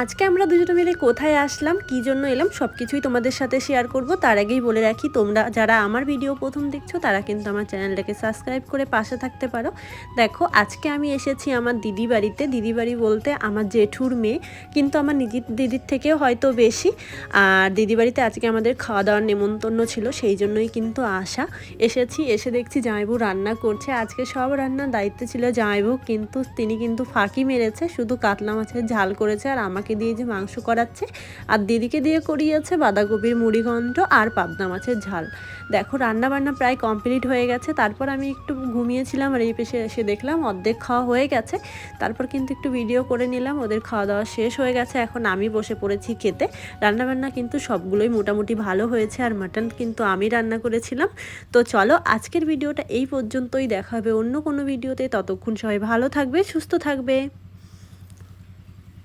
আজকে আমরা দুজনে মিলে কোথায় আসলাম, কী জন্য এলাম সব কিছুই তোমাদের সাথে শেয়ার করব। তার আগেই বলে রাখি, তোমরা যারা আমার ভিডিও প্রথম দেখছো তারা কিন্তু আমার চ্যানেলটাকে সাবস্ক্রাইব করে পাশে থাকতে পারো। দেখো, আজকে আমি এসেছি আমার দিদি বাড়িতে। দিদি বাড়ি বলতে আমার জেঠুর মেয়ে, কিন্তু আমার নিজের দিদির থেকেও হয়তো বেশি। আর দিদি বাড়িতে আজকে আমাদের খাওয়া দাওয়ার নেমন্তন্ন ছিল, সেই জন্যই কিন্তু এসেছি। এসে দেখছি জামাইবু রান্না করছে। আজকে সব রান্নার দায়িত্বে ছিল জামাইবু, কিন্তু তিনি কিন্তু ফাঁকি মেরেছে, শুধু কাতলা মাছের ঝাল করেছে আর আমাকে দিয়ে যে মাংস করাচ্ছে, আর দিদিকে দিয়ে করিয়েছে বাঁধাকপির মুড়িঘণ্ট আর পাবদা মাছের ঝাল। দেখো, রান্না বান্না প্রায় কমপ্লিট হয়ে গেছে। তারপর আমি একটু ঘুমিয়েছিলাম আর এই পেশে এসে দেখলাম অর্ধেক খাওয়া হয়ে গেছে। তারপর কিন্তু একটু ভিডিও করে নিলাম। ওদের খাওয়া দাওয়া শেষ হয়ে গেছে, এখন আমি বসে পড়েছি খেতে। রান্নাবান্না কিন্তু সবগুলোই মোটামুটি ভালো হয়েছে, আর মাটন কিন্তু আমি রান্না করেছিলাম। তো চলো, আজকের ভিডিওটা এই পর্যন্তই। দেখা হবে অন্য কোনো ভিডিওতে। ততক্ষণ সবাই ভালো থাকবে, সুস্থ থাকবে।